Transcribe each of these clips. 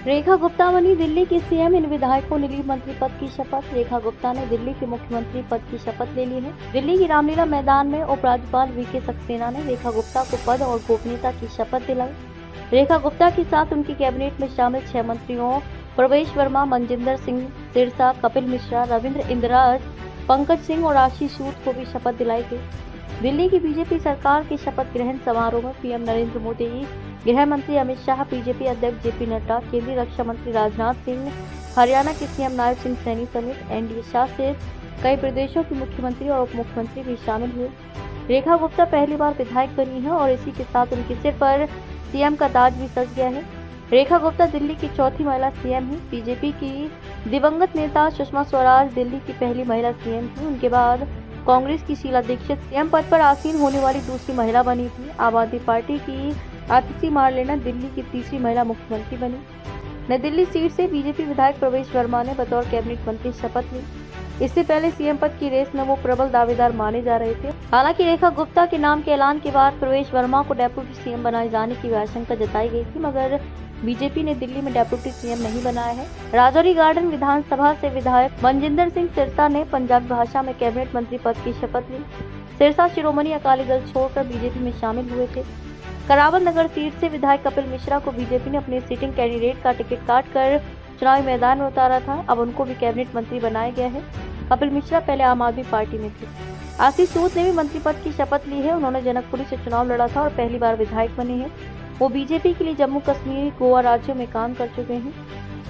रेखा गुप्ता बनी दिल्ली की सीएम, इन विधायकों ने ली मंत्री पद की शपथ। रेखा गुप्ता ने दिल्ली के मुख्यमंत्री पद की शपथ ले ली है। दिल्ली की रामलीला मैदान में उपराज्यपाल वीके सक्सेना ने रेखा गुप्ता को पद और गोपनीयता की शपथ दिलाई। रेखा गुप्ता के साथ उनकी कैबिनेट में शामिल 6 मंत्रियों प्रवेश वर्मा, मनजिंदर सिंह सिरसा, कपिल मिश्रा, रविंद्र इंदिराज, पंकज सिंह और आशीष सूद को भी शपथ दिलाई गई। दिल्ली की बीजेपी सरकार के शपथ ग्रहण समारोह में पीएम नरेंद्र मोदी, गृह मंत्री अमित शाह, बीजेपी अध्यक्ष जेपी नड्डा, केंद्रीय रक्षा मंत्री राजनाथ सिंह, हरियाणा के सीएम नायब सिंह सैनी समेत एनडीए शासित कई प्रदेशों के मुख्यमंत्री और उप मुख्यमंत्री भी शामिल हुए। रेखा गुप्ता पहली बार विधायक बनी है और इसी के साथ उनके सिर पर सीएम का ताज भी सज गया है। रेखा गुप्ता दिल्ली की चौथी महिला सीएम है। बीजेपी की दिवंगत नेता सुषमा स्वराज दिल्ली की पहली महिला सीएम थी। उनके बाद कांग्रेस की शीला दीक्षित सीएम पद पर आसीन होने वाली दूसरी महिला बनी थी। आम आदमी पार्टी की आतिशी मारलेना दिल्ली की तीसरी महिला मुख्यमंत्री बनी। नई दिल्ली सीट से बीजेपी विधायक प्रवेश वर्मा ने बतौर कैबिनेट मंत्री शपथ ली। इससे पहले सीएम पद की रेस में वो प्रबल दावेदार माने जा रहे थे। हालांकि रेखा गुप्ता के नाम के ऐलान के बाद प्रवेश वर्मा को डेप्यूटी सीएम बनाए जाने की आशंका जताई गई थी, मगर बीजेपी ने दिल्ली में डेप्यूटी सीएम नहीं बनाया है। राजौरी गार्डन विधानसभा से विधायक मनजिंदर सिंह सिरसा ने पंजाबी भाषा में कैबिनेट मंत्री पद की शपथ ली। सिरसा शिरोमणि अकाली दल छोड़कर बीजेपी में शामिल हुए थे। करावल नगर सीट से विधायक कपिल मिश्रा को बीजेपी ने अपने सिटिंग कैंडिडेट का टिकट काटकर चुनावी मैदान में उतारा था। अब उनको भी कैबिनेट मंत्री बनाया गया है। कपिल मिश्रा पहले आम आदमी पार्टी में थे। आशीष सूद ने भी मंत्री पद की शपथ ली है। उन्होंने जनकपुरी से चुनाव लड़ा था और पहली बार विधायक बने हैं। वो बीजेपी के लिए जम्मू कश्मीर, गोवा राज्यों में काम कर चुके हैं।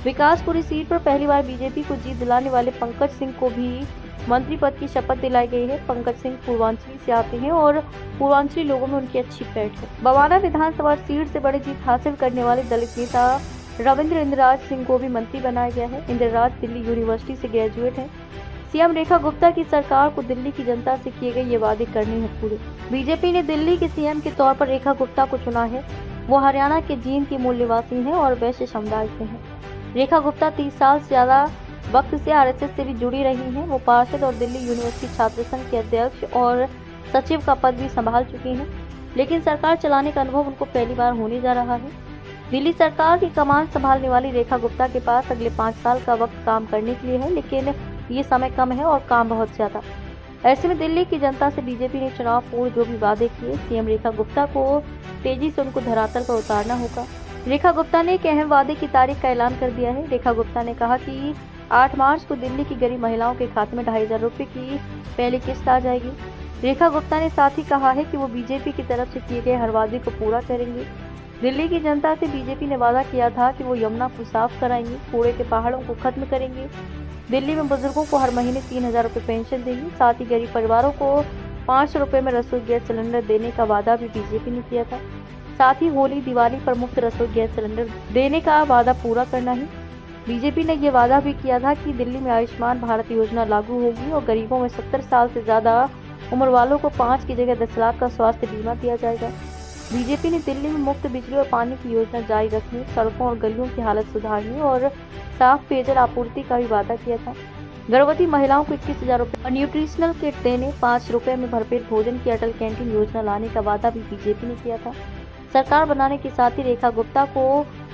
विकासपुरी सीट पर पहली बार बीजेपी को जीत दिलाने वाले पंकज सिंह को भी मंत्री पद की शपथ दिलाई गई है। पंकज सिंह पूर्वांचली से आते हैं और पूर्वांचली लोगों में उनकी अच्छी पैठ है। बवाना विधानसभा सीट से बड़ी जीत हासिल करने वाले दलित नेता रविंद्र इंदिराज सिंह को भी मंत्री बनाया गया है। इंदिराज दिल्ली यूनिवर्सिटी से ग्रेजुएट हैं। सीएम रेखा गुप्ता की सरकार को दिल्ली की जनता से किए गए ये वादे करने हैं पूरे। बीजेपी ने दिल्ली के सीएम के तौर पर रेखा गुप्ता को चुना है। वो हरियाणा के जींद की मूल निवासी हैं और वैश्य समुदाय से हैं। रेखा गुप्ता 30 साल से ज्यादा वक्त से आरएसएस से भी जुड़ी रही हैं। वो पार्षद और दिल्ली यूनिवर्सिटी छात्र संघ के अध्यक्ष और सचिव का पद भी संभाल चुकी हैं, लेकिन सरकार चलाने का अनुभव उनको पहली बार होने जा रहा है। दिल्ली सरकार की कमान संभालने वाली रेखा गुप्ता के पास अगले 5 साल का वक्त काम करने के लिए है, लेकिन ये समय कम है और काम बहुत ज्यादा। ऐसे में दिल्ली की जनता से बीजेपी ने चुनाव पूर्व जो भी वादे किए, सीएम रेखा गुप्ता को तेजी से उनको धरातल पर उतारना होगा। रेखा गुप्ता ने एक अहम वादे की तारीख का ऐलान कर दिया है। रेखा गुप्ता ने कहा कि 8 मार्च को दिल्ली की गरीब महिलाओं के खाते में 2500 रुपये की पहली किस्त आ जाएगी। रेखा गुप्ता ने साथ ही कहा है कि वो बीजेपी की तरफ से किए गए हर वादे को पूरा करेंगे। दिल्ली की जनता से बीजेपी ने वादा किया था कि वो यमुना को साफ कराएंगे, कूड़े के पहाड़ों को खत्म करेंगे, दिल्ली में बुजुर्गों को हर महीने 3000 रुपये पेंशन देंगे, साथ ही गरीब परिवारों को 500 रुपये में रसोई गैस सिलेंडर देने का वादा भी बीजेपी ने किया था। साथ ही होली दिवाली पर मुफ्त रसोई गैस सिलेंडर देने का वादा पूरा करना है। बीजेपी ने ये वादा भी किया था कि दिल्ली में आयुष्मान भारत योजना लागू होगी और गरीबों में 70 साल से ज्यादा उम्र वालों को 5 की जगह 10 लाख का स्वास्थ्य बीमा दिया जाएगा। बीजेपी ने दिल्ली में मुफ्त बिजली और पानी की योजना जारी रखने, सड़कों और गलियों की हालत सुधारने और साफ पेयजल आपूर्ति का भी वादा किया था। गर्भवती महिलाओं को 21,000 रुपये और न्यूट्रिशनल किट देने, 5 रुपये में भरपेट भोजन की अटल कैंटीन योजना लाने का वादा भी बीजेपी ने किया था। सरकार बनाने के साथ ही रेखा गुप्ता को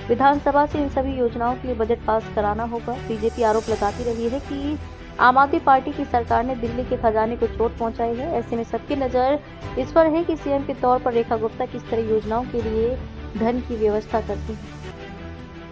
विधानसभा से इन सभी योजनाओं के लिए बजट पास कराना होगा। बीजेपी आरोप लगाती रही है कि आम आदमी पार्टी की सरकार ने दिल्ली के खजाने को चोट पहुंचाई है। ऐसे में सबकी नजर इस पर है कि सीएम के तौर पर रेखा गुप्ता किस तरह योजनाओं के लिए धन की व्यवस्था करती है।